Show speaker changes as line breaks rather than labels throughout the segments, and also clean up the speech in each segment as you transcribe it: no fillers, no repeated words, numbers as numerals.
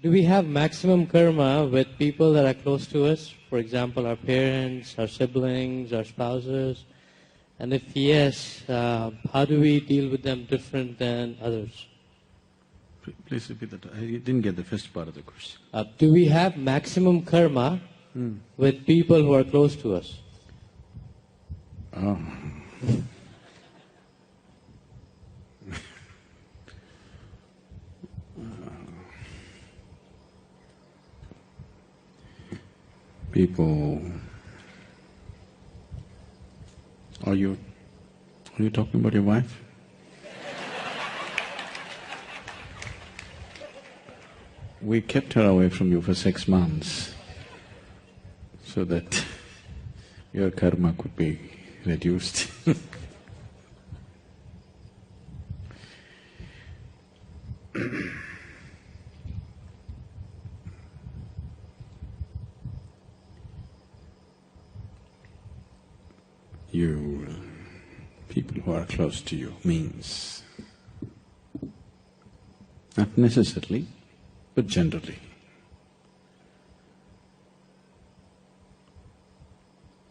Do we have maximum karma with people that are close to us? For example, our parents, our siblings, our spouses? And if yes, how do we deal with them different than others?
Please repeat that. I didn't get the first part of the question.
Do we have maximum karma with people who are close to us?
Oh. People… Are you talking about your wife? We kept her away from you for 6 months so that your karma could be reduced. People who are close to you means not necessarily, but generally.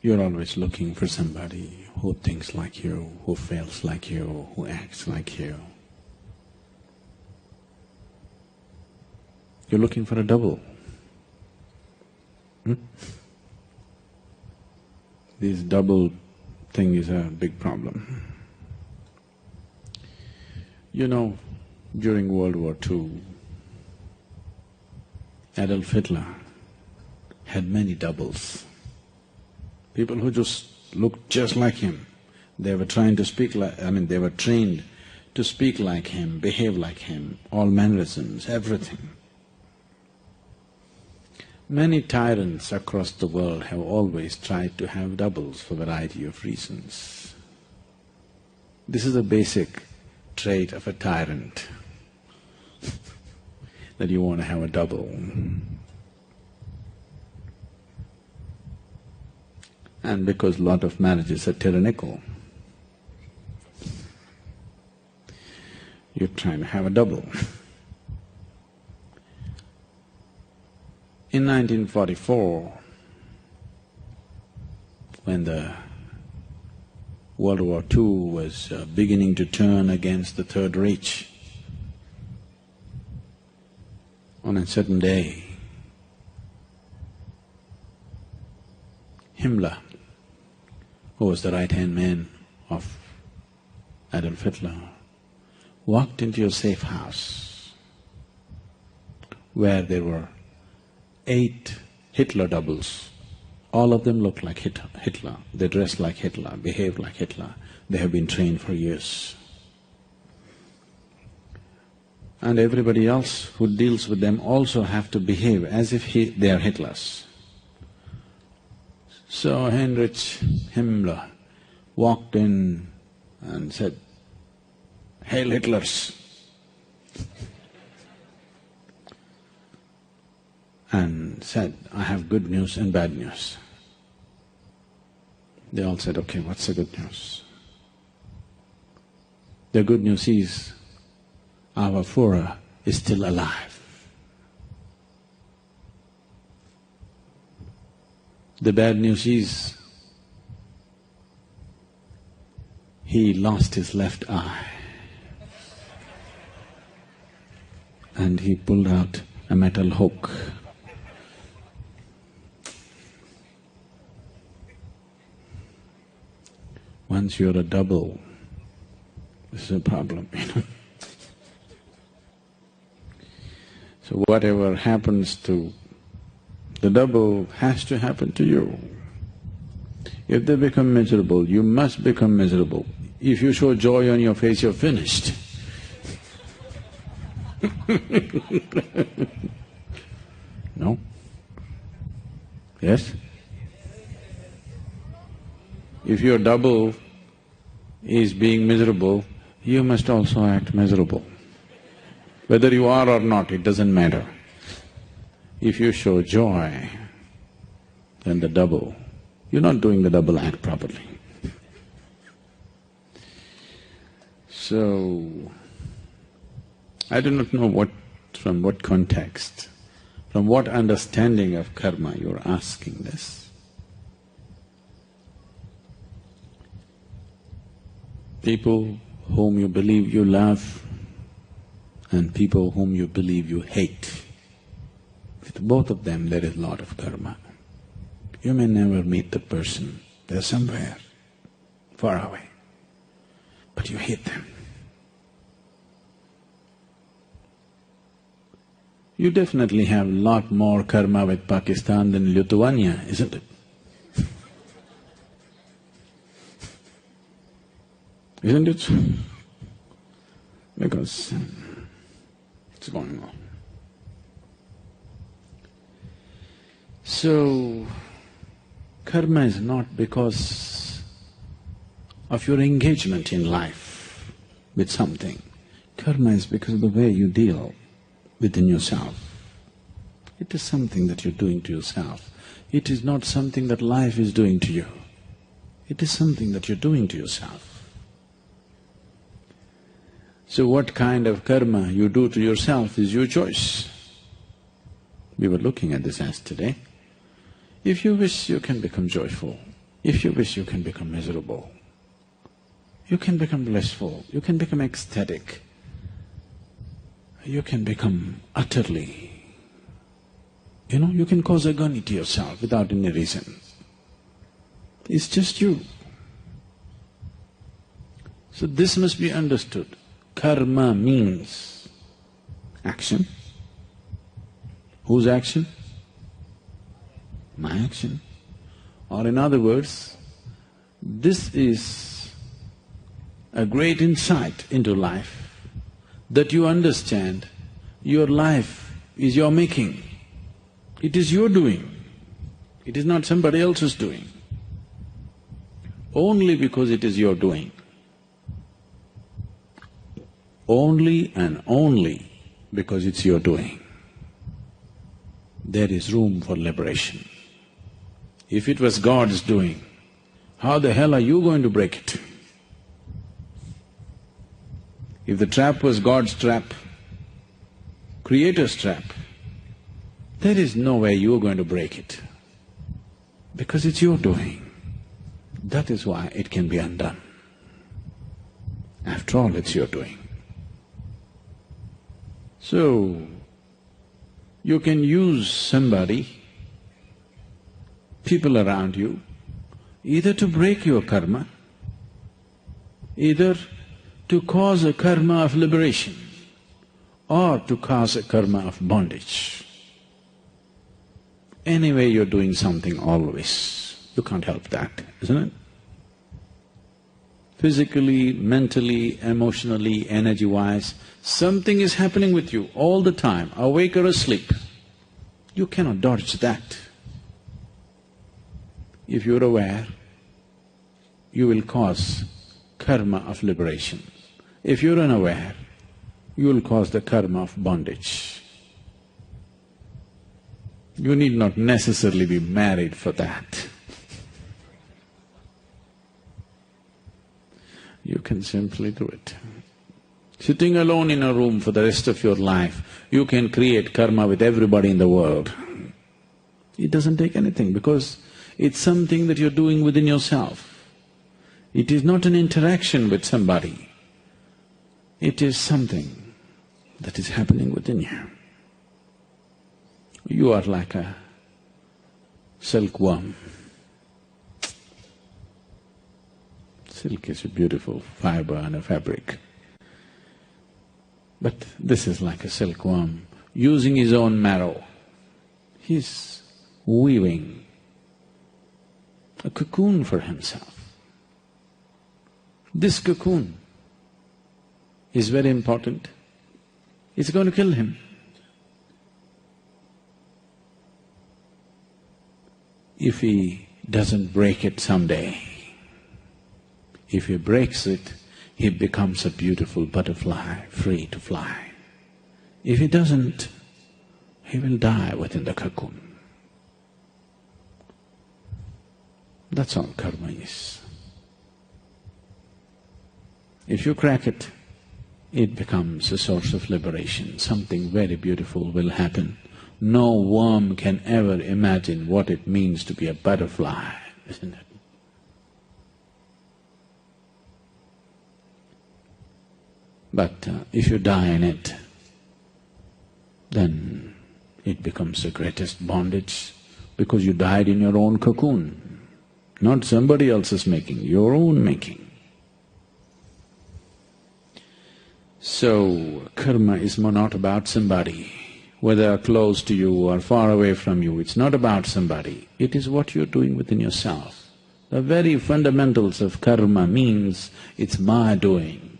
You're always looking for somebody who thinks like you, who feels like you, who acts like you. You're looking for a double. This double thing is a big problem. You know, during World War II, Adolf Hitler had many doubles. People who just looked just like him. They were trying to speak like… they were trained to speak like him, behave like him, all mannerisms, everything. Many tyrants across the world have always tried to have doubles for a variety of reasons. This is a basic trait of a tyrant, that you want to have a double. And because a lot of marriages are tyrannical, you're trying to have a double. In 1944, when the World War II was beginning to turn against the Third Reich, on a certain day, Himmler, who was the right-hand man of Adolf Hitler, walked into a safe house where there were 8 Hitler doubles. All of them looked like Hitler, they dressed like Hitler, behaved like Hitler, they have been trained for years. And everybody else who deals with them also have to behave as if they are Hitlers. So Heinrich Himmler walked in and said, "Hail Hitlers!" and said, "I have good news and bad news." They all said, "Okay, what's the good news?" The good news is, our Führer is still alive. The bad news is, he lost his left eye and he pulled out a metal hook. Once you're a double, this is a problem, you know. So whatever happens to the double has to happen to you. If they become miserable, you must become miserable. If you show joy on your face, you're finished. No? Yes? If your double is being miserable, you must also act miserable. Whether you are or not, it doesn't matter. If you show joy, then the double, you're not doing the double act properly. So, I do not know from what context From what understanding of karma you're asking this? People whom you believe you love and people whom you believe you hate, with both of them there is a lot of karma. You may never meet the person, they're somewhere far away, but you hate them. You definitely have a lot more karma with Pakistan than Lithuania, isn't it? Isn't it? Because it's going on. So, karma is not because of your engagement in life with something. Karma is because of the way you deal within yourself. It is something that you're doing to yourself. It is not something that life is doing to you. It is something that you're doing to yourself. So what kind of karma you do to yourself is your choice. We were looking at this yesterday. If you wish, you can become joyful. If you wish, you can become miserable. You can become blissful, you can become ecstatic. You can become utterly, you can cause agony to yourself without any reason. It's just you. So this must be understood. Karma means action. Whose action? My action. Or in other words, this is a great insight into life, that you understand your life is your making. It is your doing. It is not somebody else's doing. Only because it is your doing. Only and only because it's your doing, there is room for liberation. If it was God's doing, how the hell are you going to break it? If the trap was God's trap, Creator's trap, there is no way you're going to break it, because it's your doing. That is why it can be undone. After all, it's your doing. So, you can use somebody, people around you, either to break your karma, either to cause a karma of liberation or to cause a karma of bondage. Anyway, you're doing something always. You can't help that, isn't it? Physically, mentally, emotionally, energy-wise, something is happening with you all the time, awake or asleep. You cannot dodge that. If you're aware, you will cause karma of liberation. If you're unaware, you will cause the karma of bondage. You need not necessarily be married for that. You can simply do it. Sitting alone in a room for the rest of your life, you can create karma with everybody in the world. It doesn't take anything because it's something that you're doing within yourself. It is not an interaction with somebody. It is something that is happening within you. You are like a silkworm. Silk is a beautiful fiber and a fabric. But this is like a silkworm, using his own marrow. He's weaving a cocoon for himself. This cocoon is very important. It's going to kill him. If he doesn't break it someday, if he breaks it, he becomes a beautiful butterfly, free to fly. If he doesn't, he will die within the cocoon. That's all karma is. If you crack it, it becomes a source of liberation. Something very beautiful will happen. No worm can ever imagine what it means to be a butterfly, isn't it? But if you die in it, then it becomes the greatest bondage because you died in your own cocoon, not somebody else's making, your own making. So, karma is not about somebody, whether close to you or far away from you, it's not about somebody, it is what you're doing within yourself. The very fundamentals of karma means it's my doing.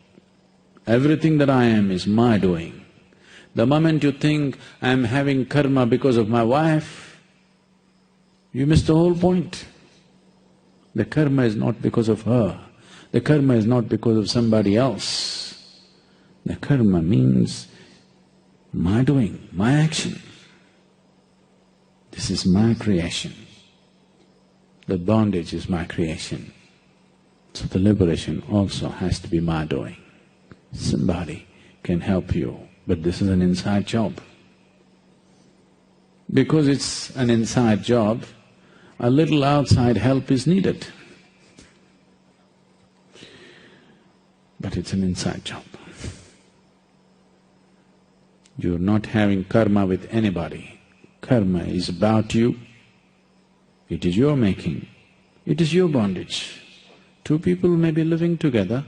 Everything that I am is my doing. The moment you think, I'm having karma because of my wife, you miss the whole point. The karma is not because of her, the karma is not because of somebody else. The karma means my doing, my action. This is my creation. The bondage is my creation. So the liberation also has to be my doing. Somebody can help you, but this is an inside job. Because it's an inside job, a little outside help is needed. But it's an inside job. You're not having karma with anybody. Karma is about you. It is your making. It is your bondage. Two people may be living together,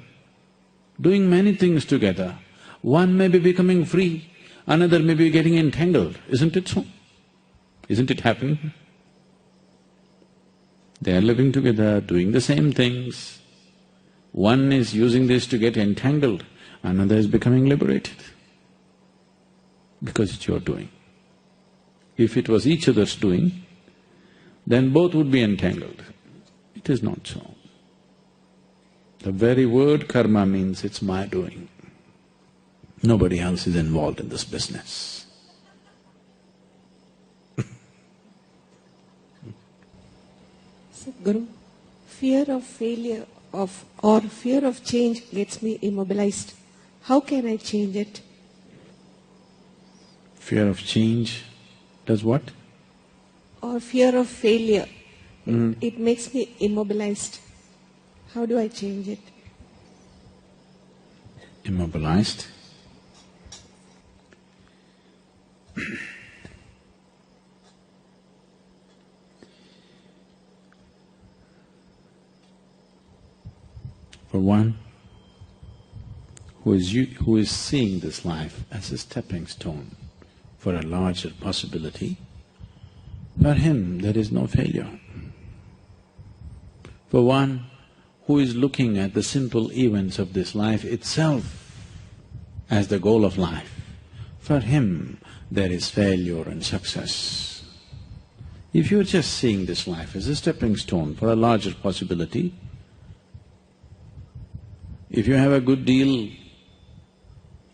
doing many things together. One may be becoming free, another may be getting entangled. Isn't it so? Isn't it happening? They are living together, doing the same things. One is using this to get entangled, another is becoming liberated. Because it's your doing. If it was each other's doing, then both would be entangled. It is not so. The very word karma means it's my doing. Nobody else is involved in this business.
Sadhguru, fear of failure or fear of change gets me immobilized. How can I change it?
Fear of change does what?
Or fear of failure. It makes me immobilized. How do I change it?
Immobilized? For one who is seeing this life as a stepping stone for a larger possibility, for him there is no failure. For one who is looking at the simple events of this life itself as the goal of life, for him there is failure and success. If you're just seeing this life as a stepping stone for a larger possibility, if you have a good deal,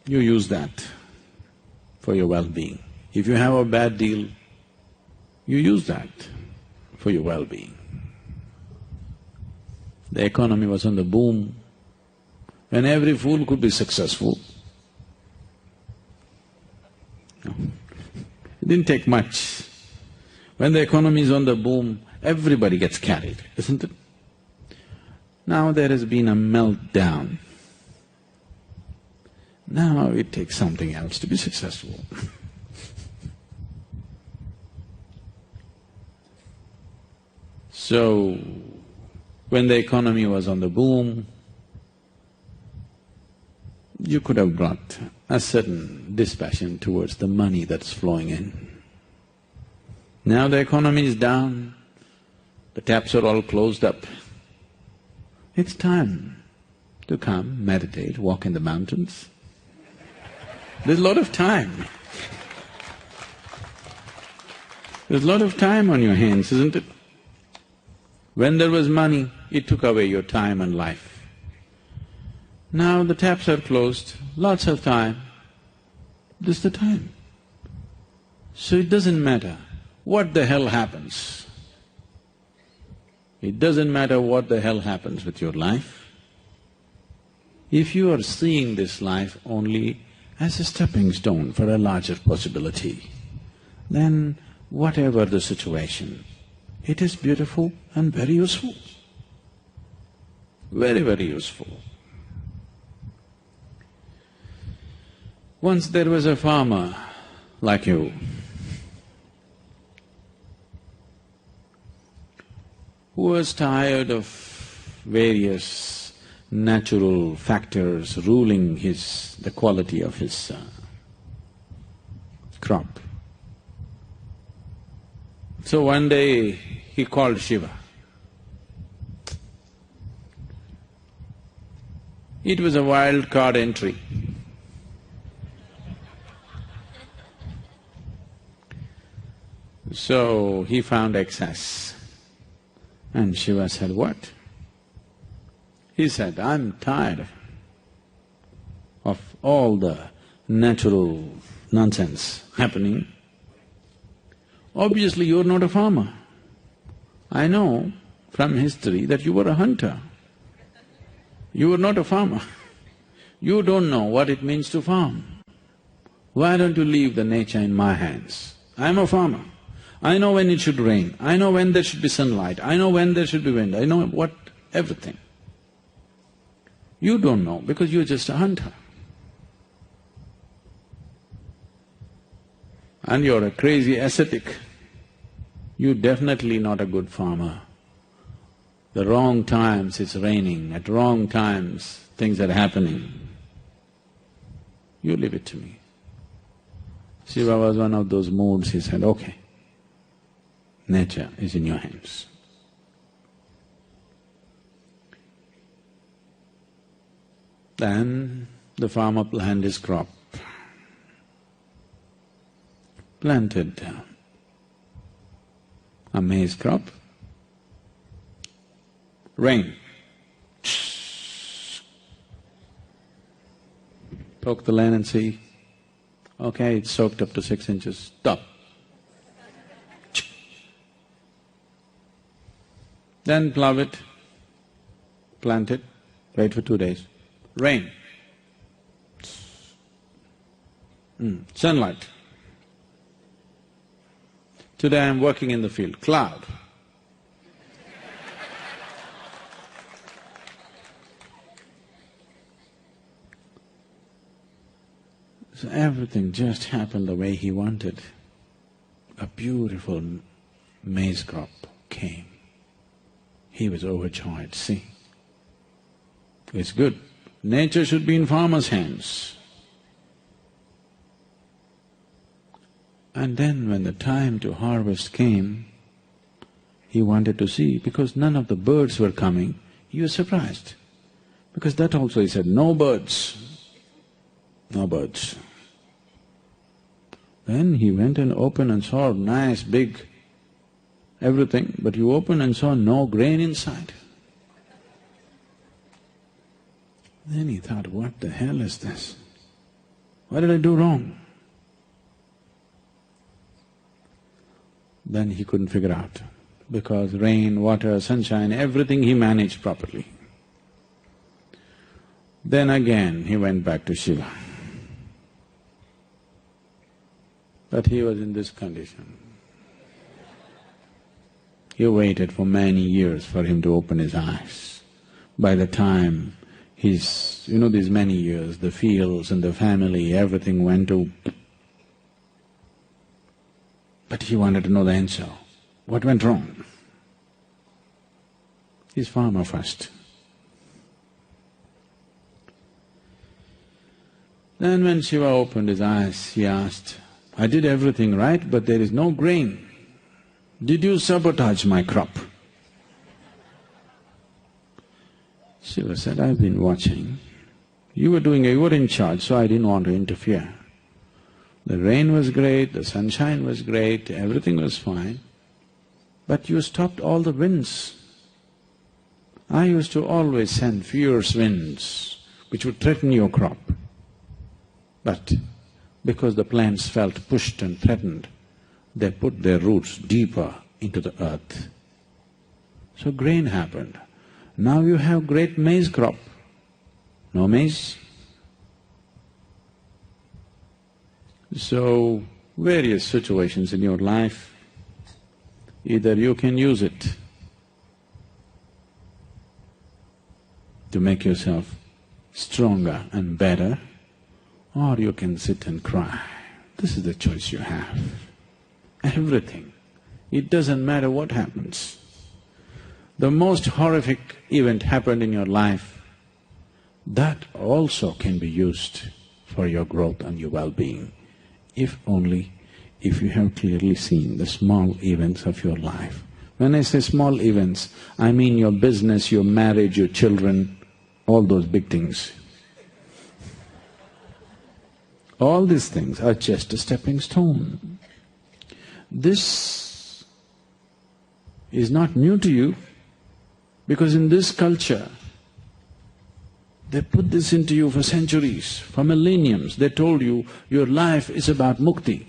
you use that for your well-being. If you have a bad deal, you use that for your well-being. The economy was on the boom, when every fool could be successful. No. It didn't take much. When the economy is on the boom, everybody gets carried, isn't it? Now there has been a meltdown. Now it takes something else to be successful. So, when the economy was on the boom, you could have brought a certain dispassion towards the money that's flowing in. Now the economy is down, the taps are all closed up. It's time to come, meditate, walk in the mountains. There's a lot of time. There's a lot of time on your hands, isn't it? When there was money, it took away your time and life. Now the taps are closed, lots of time, this is the time. So it doesn't matter what the hell happens. It doesn't matter what the hell happens with your life. If you are seeing this life only as a stepping stone for a larger possibility, then whatever the situation, it is beautiful and very useful. Very, very useful. Once there was a farmer like you, who was tired of various natural factors ruling the quality of his crop. So one day he called Shiva. It was a wild card entry. So he found excess. And Shiva said, what? He said, I'm tired of all the natural nonsense happening. Obviously, you're not a farmer. I know from history that you were a hunter. You were not a farmer. You don't know what it means to farm. Why don't you leave the nature in my hands? I'm a farmer. I know when it should rain, I know when there should be sunlight, I know when there should be wind, I know everything. You don't know because you're just a hunter. And you're a crazy ascetic. You're definitely not a good farmer. The wrong times it's raining, at wrong times things are happening. You leave it to me. Shiva was one of those moods, he said, okay, nature is in your hands. Then the farmer planted his crop, planted a maize crop. Rain. Poke the land and see, okay, it's soaked up to 6 inches, stop. Then plough it, plant it, wait for 2 days. Rain. Sunlight. Today I'm working in the field, cloud. So everything just happened the way he wanted. A beautiful maize crop came. He was overjoyed, see. It's good. Nature should be in farmers' hands. And then when the time to harvest came, he wanted to see, because none of the birds were coming, he was surprised. Because that also he said, no birds, no birds. Then he went and opened and saw nice big everything, but he opened and saw no grain inside. Then he thought, what the hell is this? What did I do wrong? Then he couldn't figure out, because rain, water, sunshine, everything he managed properly. Then again he went back to Shiva. But he was in this condition. He waited for many years for him to open his eyes. By the time these many years, the fields and the family, everything went to… But he wanted to know the answer. What went wrong? He's farmer first. Then when Shiva opened his eyes, he asked, I did everything right, but there is no grain. Did you sabotage my crop? Shiva said, I've been watching. You were in charge, so I didn't want to interfere. The rain was great, the sunshine was great, everything was fine, but you stopped all the winds. I used to always send fierce winds which would threaten your crop. But because the plants felt pushed and threatened, they put their roots deeper into the earth. So grain happened. Now you have great maize crop. No maize? So various situations in your life. Either you can use it to make yourself stronger and better, or you can sit and cry. This is the choice you have. Everything. It doesn't matter what happens. The most horrific event happened in your life, that also can be used for your growth and your well-being, if you have clearly seen the small events of your life. When I say small events, I mean your business, your marriage, your children, all those big things. All these things are just a stepping stone. This is not new to you, because in this culture, they put this into you for centuries, for millenniums. They told you, your life is about mukti.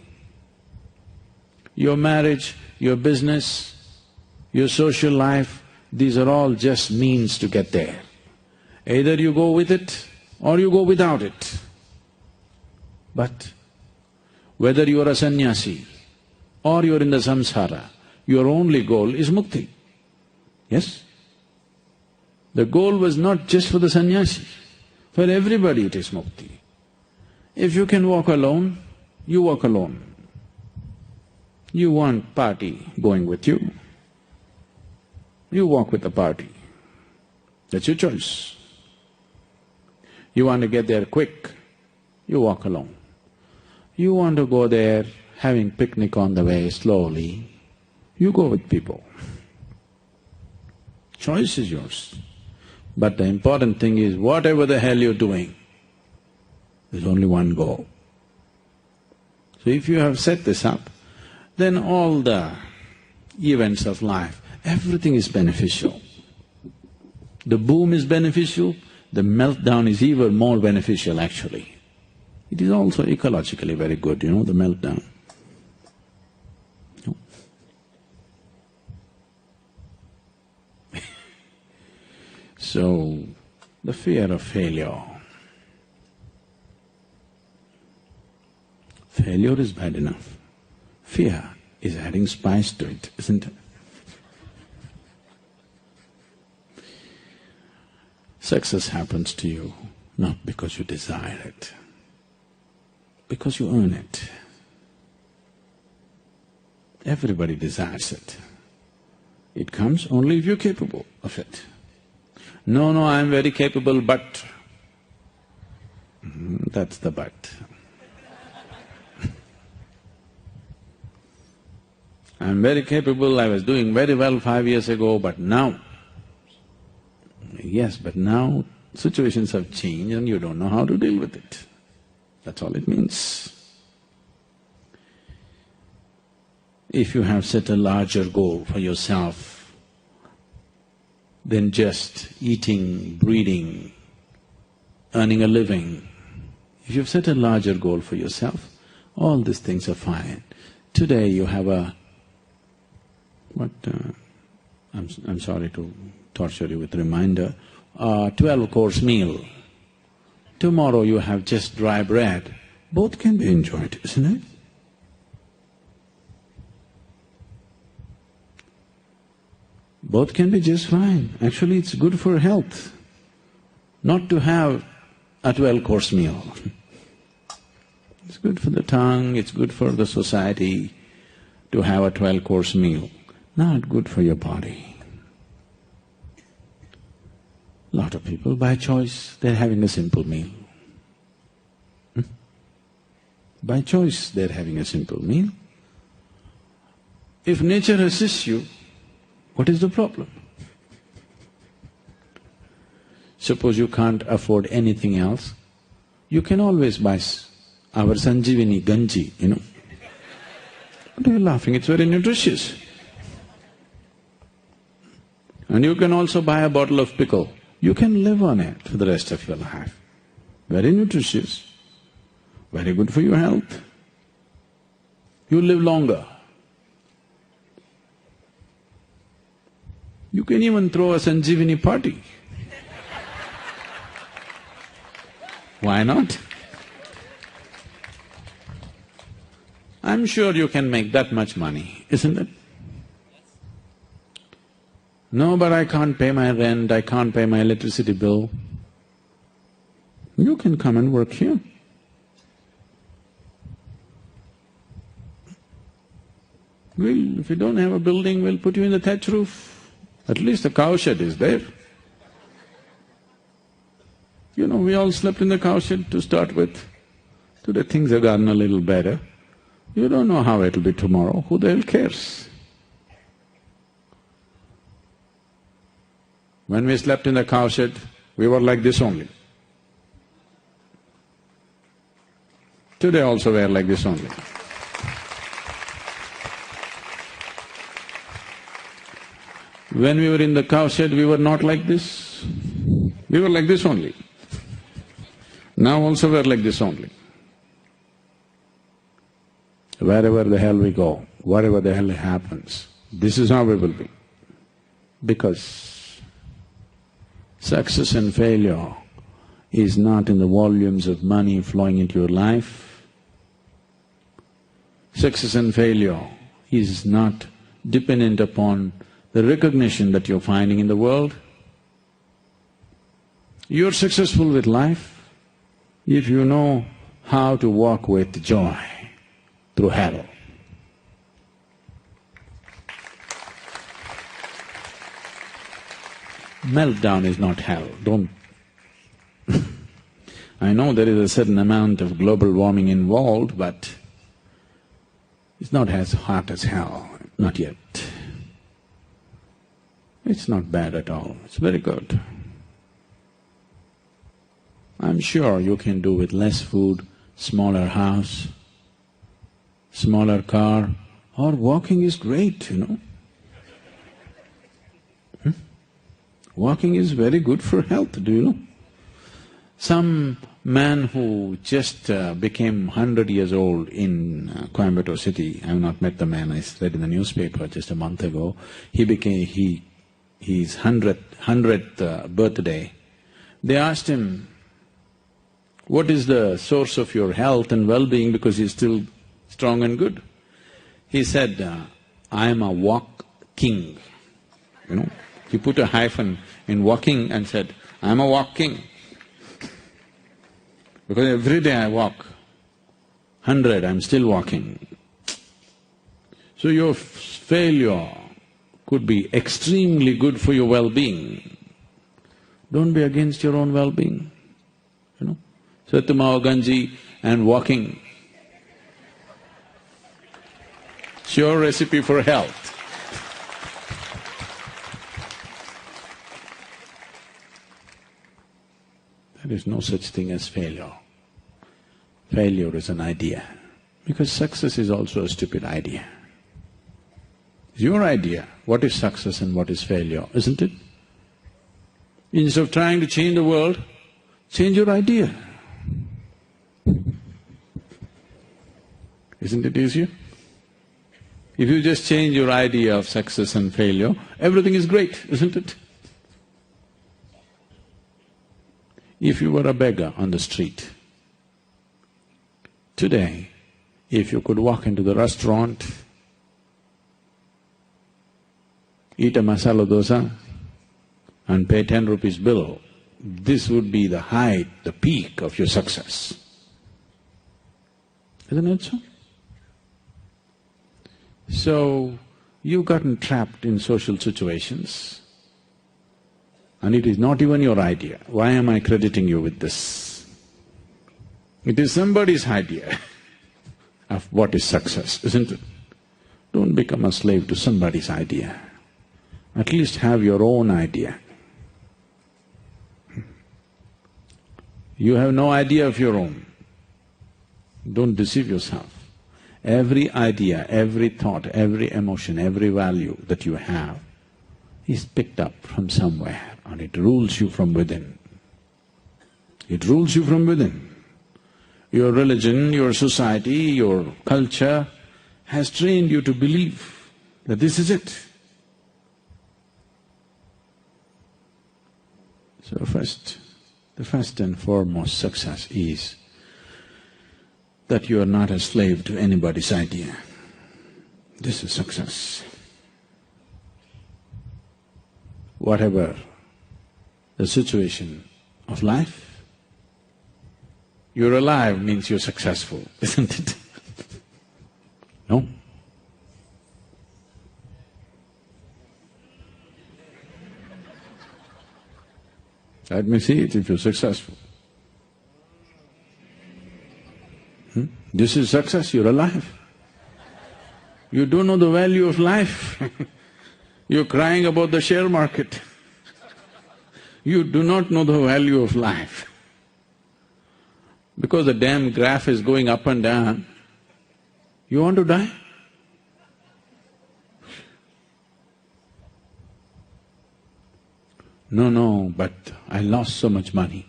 Your marriage, your business, your social life, these are all just means to get there. Either you go with it or you go without it. But whether you are a sannyasi or you are in the samsara, your only goal is mukti. Yes? The goal was not just for the sannyasi, for everybody it is mukti. If you can walk alone, you walk alone. You want party going with you, you walk with the party. That's your choice. You want to get there quick, you walk alone. You want to go there having picnic on the way slowly, you go with people. Choice is yours. But the important thing is, whatever the hell you're doing, there's only one goal. So if you have set this up, then all the events of life, everything is beneficial. The boom is beneficial, the meltdown is even more beneficial actually. It is also ecologically very good, the meltdown. So, the fear of failure. Failure is bad enough. Fear is adding spice to it, isn't it? Success happens to you not because you desire it, because you earn it. Everybody desires it. It comes only if you're capable of it. No, I'm very capable, but… That's the but. I'm very capable, I was doing very well 5 years ago, but now… Yes, but now situations have changed and you don't know how to deal with it. That's all it means. If you have set a larger goal for yourself than just eating, breathing, earning a living, if you've set a larger goal for yourself, all these things are fine. Today you have a… I'm sorry to torture you with reminder, 12-course meal. Tomorrow you have just dry bread. Both can be enjoyed, isn't it? Both can be just fine. Actually, it's good for health not to have a 12-course meal. It's good for the tongue, it's good for the society to have a 12-course meal, not good for your body. Lot of people, by choice, they're having a simple meal. By choice, they're having a simple meal. If nature assists you, what is the problem? Suppose you can't afford anything else, you can always buy our Sanjeevani Ganji, What are you laughing? It's very nutritious. And you can also buy a bottle of pickle. You can live on it for the rest of your life. Very nutritious, very good for your health. You live longer. You can even throw a Sanjeevani party. Why not? I'm sure you can make that much money, isn't it? No, but I can't pay my rent, I can't pay my electricity bill. You can come and work here. If you don't have a building, we'll put you in the thatch roof. At least the cowshed is there. You know, we all slept in the cowshed to start with. Today things have gotten a little better. You don't know how it'll be tomorrow, who the hell cares? When we slept in the cowshed, we were like this only. Today also we are like this only. When we were in the cowshed, we were not like this. We were like this only. Now also we are like this only. Wherever the hell we go, whatever the hell happens, this is how we will be. Because success and failure is not in the volumes of money flowing into your life. Success and failure is not dependent upon the recognition that you're finding in the world. You're successful with life if you know how to walk with joy through hell. Meltdown is not hell, don't… I know there is a certain amount of global warming involved, but it's not as hot as hell, not yet. It's not bad at all, it's very good. I'm sure you can do with less food, smaller house, smaller car, or walking is great, you know. Walking is very good for health, do you know? Some man who just became 100 years old in Coimbatore city, I have not met the man, I read in the newspaper just a month ago, his 100th birthday. They asked him, what is the source of your health and well-being, because he's still strong and good? He said, I am a walk king, you know. He put a hyphen in walking and said, I am a walk king. Because every day I walk, 100, I'm still walking. So your failure could be extremely good for your well-being. Don't be against your own well-being, you know. Satyamava Ganji and walking, sure recipe for health. There is no such thing as failure. Failure is an idea, because success is also a stupid idea. It's your idea, what is success and what is failure, isn't it? Instead of trying to change the world, change your idea. Isn't it easier? If you just change your idea of success and failure, everything is great, isn't it? If you were a beggar on the street, today, if you could walk into the restaurant, eat a masala dosa and pay 10 rupees bill, this would be the height, the peak of your success. Isn't it so? So, you've gotten trapped in social situations and it is not even your idea. Why am I crediting you with this? It is somebody's idea of what is success, isn't it? Don't become a slave to somebody's idea. At least have your own idea. You have no idea of your own. Don't deceive yourself. Every idea, every thought, every emotion, every value that you have is picked up from somewhere and it rules you from within. It rules you from within. Your religion, your society, your culture has trained you to believe that this is it. So the first and foremost success is that you are not a slave to anybody's idea. This is success. Whatever the situation of life, you're alive means you're successful, isn't it? No? Let me see it if you're successful. This is success, you're alive. You don't know the value of life. You're crying about the share market. You do not know the value of life. Because the damn graph is going up and down, you want to die? No, but I lost so much money.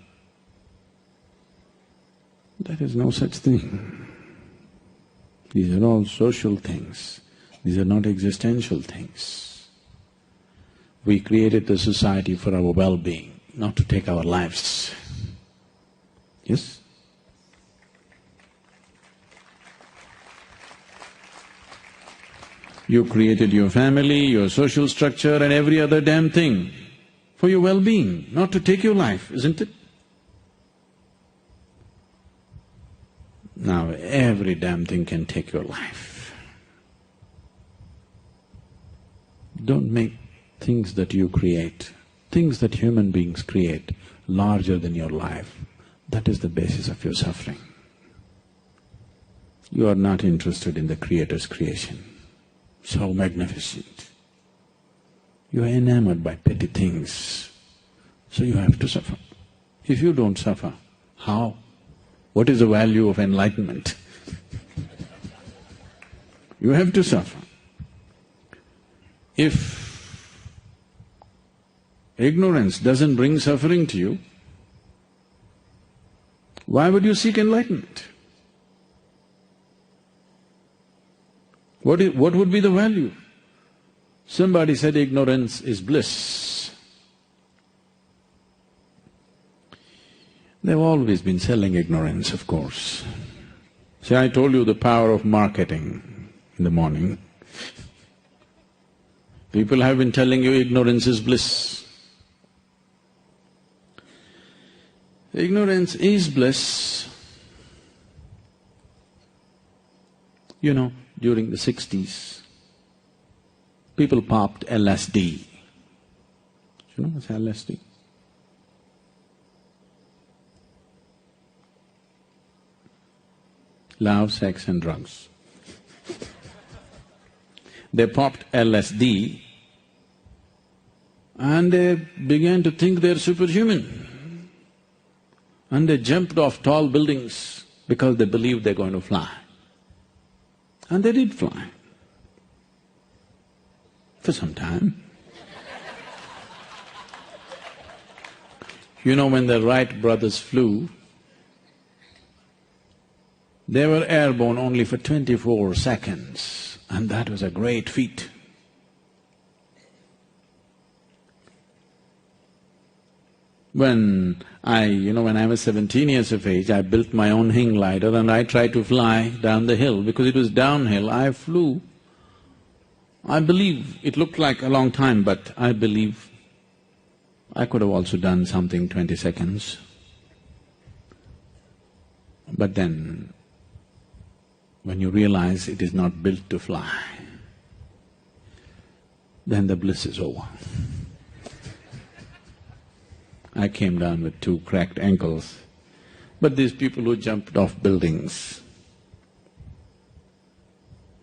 There is no such thing. These are all social things, these are not existential things. We created the society for our well-being, not to take our lives. Yes? You created your family, your social structure and every other damn thing for your well-being, not to take your life, isn't it? Now every damn thing can take your life. Don't make things that you create, things that human beings create, larger than your life. That is the basis of your suffering. You are not interested in the Creator's creation, so magnificent. You are enamored by petty things, so you have to suffer. If you don't suffer, how? What is the value of enlightenment? You have to suffer. If ignorance doesn't bring suffering to you, why would you seek enlightenment? What would be the value? Somebody said ignorance is bliss. They've always been selling ignorance, of course. See, I told you the power of marketing in the morning. People have been telling you ignorance is bliss. Ignorance is bliss. You know, during the 60s, people popped LSD. You know what's LSD? Love, sex and drugs. They popped LSD and they began to think they're superhuman. And they jumped off tall buildings because they believed they're going to fly. And they did fly. For some time. You know, when the Wright brothers flew, they were airborne only for 24 seconds, and that was a great feat. When I was 17 years of age, I built my own hang glider and I tried to fly down the hill. Because it was downhill, I flew. I believe it looked like a long time, but I believe I could have also done something 20 seconds. But then, when you realize it is not built to fly, then the bliss is over. I came down with 2 cracked ankles, but these people who jumped off buildings,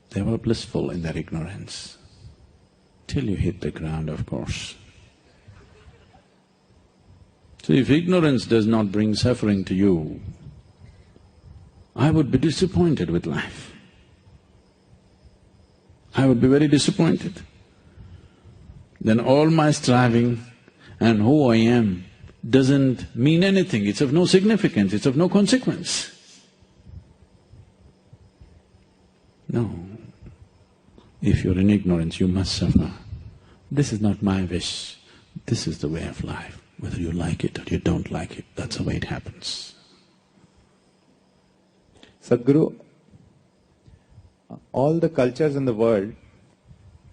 they were blissful in their ignorance, till you hit the ground, of course. So if ignorance does not bring suffering to you, I would be disappointed with life. I would be very disappointed. Then all my striving and who I am doesn't mean anything, it's of no significance, it's of no consequence. No. If you're in ignorance, you must suffer. This is not my wish, this is the way of life. Whether you like it or you don't like it, that's the way it happens.
Sadhguru, all the cultures in the world,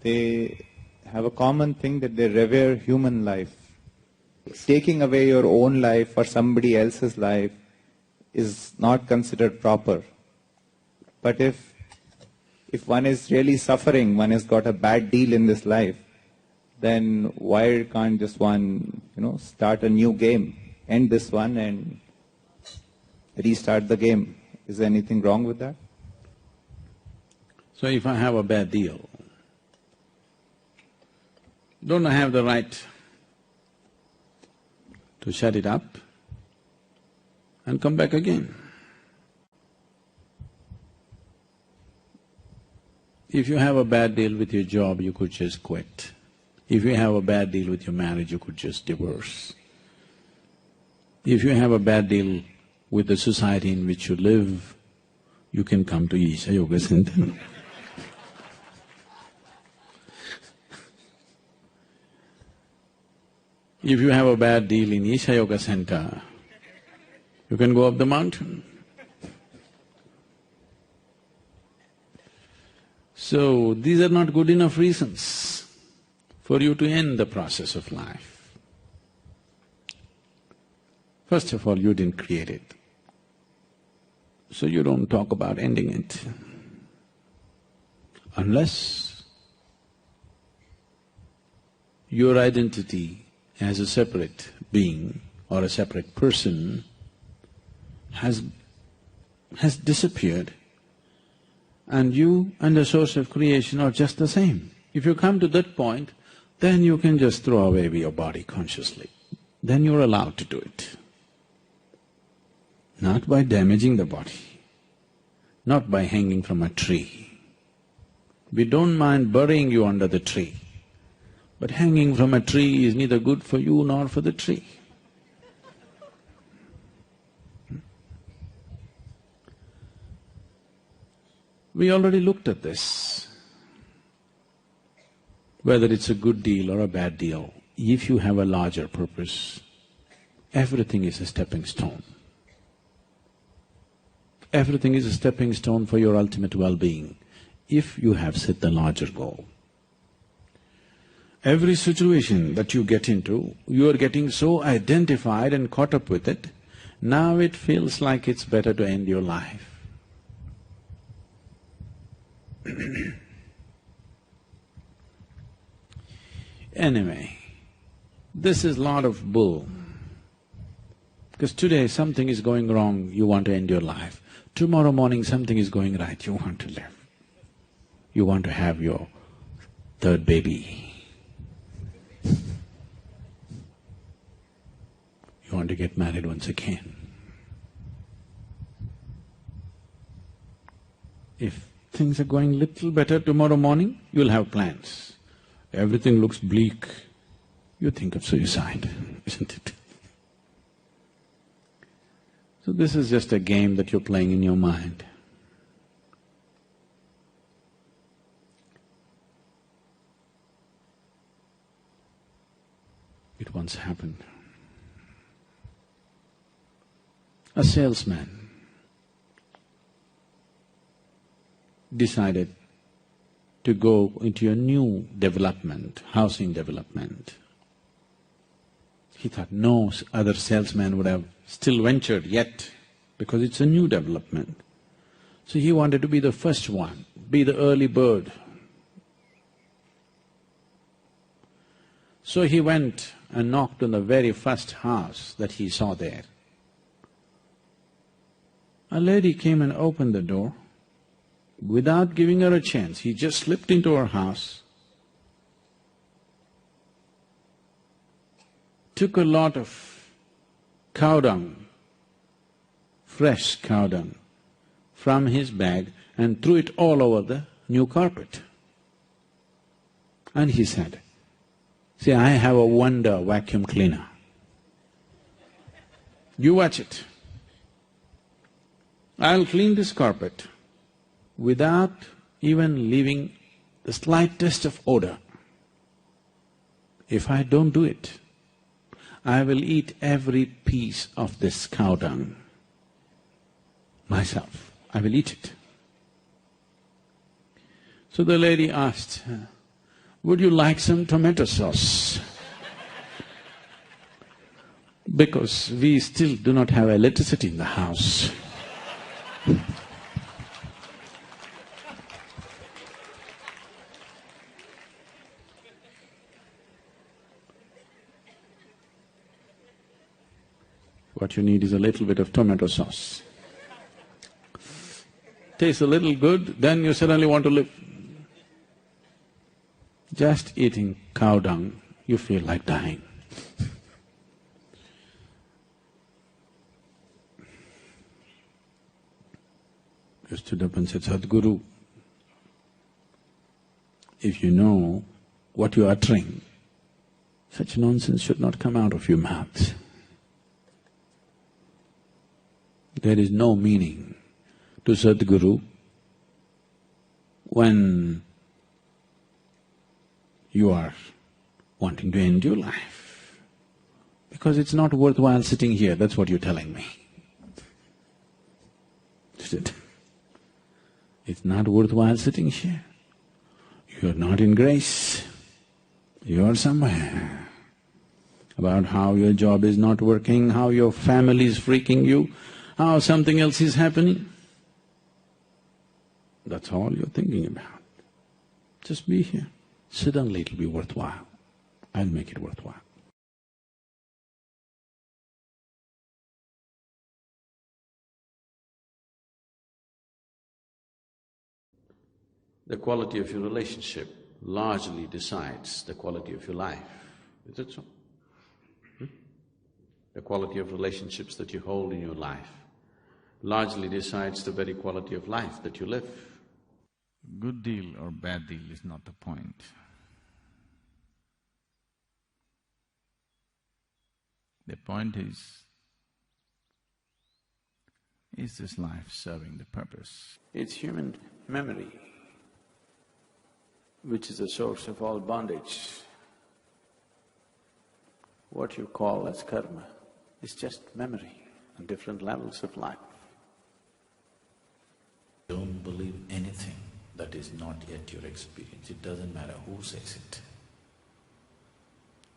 they have a common thing that they revere human life. Taking away your own life or somebody else's life is not considered proper. But if one is really suffering, one has got a bad deal in this life, then why can't just one, start a new game, end this one and restart the game? Is there anything wrong with that?
So if I have a bad deal, don't I have the right to shut it up and come back again? If you have a bad deal with your job, you could just quit. If you have a bad deal with your marriage, you could just divorce. If you have a bad deal with the society in which you live, you can come to Isha Yoga Center. If you have a bad deal in Isha Yoga Center, you can go up the mountain. So, these are not good enough reasons for you to end the process of life. First of all, you didn't create it, so you don't talk about ending it. Unless your identity as a separate being or a separate person has disappeared, and you and the source of creation are just the same. If you come to that point, then you can just throw away your body consciously. Then you're allowed to do it. Not by damaging the body, not by hanging from a tree. We don't mind burying you under the tree, but hanging from a tree is neither good for you nor for the tree. We already looked at this. Whether it's a good deal or a bad deal, if you have a larger purpose, everything is a stepping stone. Everything is a stepping stone for your ultimate well-being, if you have set the larger goal. Every situation that you get into, you are getting so identified and caught up with it, now it feels like it's better to end your life. Anyway, this is lot of bull. Because today something is going wrong, you want to end your life. Tomorrow morning something is going right, you want to live. You want to have your third baby. You want to get married once again. If things are going little better tomorrow morning, you'll have plans. Everything looks bleak, you think of suicide, isn't it? So this is just a game that you're playing in your mind. It once happened. A salesman decided to go into a new development, housing development. He thought no other salesman would have still ventured yet, because it's a new development. So he wanted to be the first one, be the early bird. So he went and knocked on the very first house that he saw there. A lady came and opened the door. Without giving her a chance, he just slipped into her house, took a lot of cow dung, fresh cow dung, from his bag and threw it all over the new carpet. And he said, "See, I have a wonder vacuum cleaner. You watch it. I'll clean this carpet without even leaving the slightest of odor. If I don't do it, I will eat every piece of this cow dung myself. I will eat it. So the lady asked, would you like some tomato sauce? Because we still do not have electricity in the house. What you need is a little bit of tomato sauce. Tastes a little good, then you suddenly want to live. Just eating cow dung, you feel like dying. I stood up and said, Sadhguru, if you know what you're uttering, such nonsense should not come out of your mouths. There is no meaning to Sadhguru when you are wanting to end your life, because it's not worthwhile sitting here, that's what you're telling me. Is it? It's not worthwhile sitting here. You're not in grace. You're somewhere. About how your job is not working, how your family is freaking you, how something else is happening. That's all you're thinking about. Just be here. Suddenly it'll be worthwhile. I'll make it worthwhile. The quality of your relationship largely decides the quality of your life. Is it so? The quality of relationships that you hold in your life largely decides the very quality of life that you live.
Good deal or bad deal is not the point. The point is this life serving the purpose?
It's human memory which is the source of all bondage. What you call as karma is just memory on different levels of life.
Don't believe anything that is not yet your experience. It doesn't matter who says it.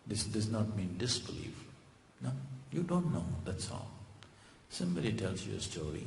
This does not mean disbelief. No, you don't know, that's all. Somebody tells you a story,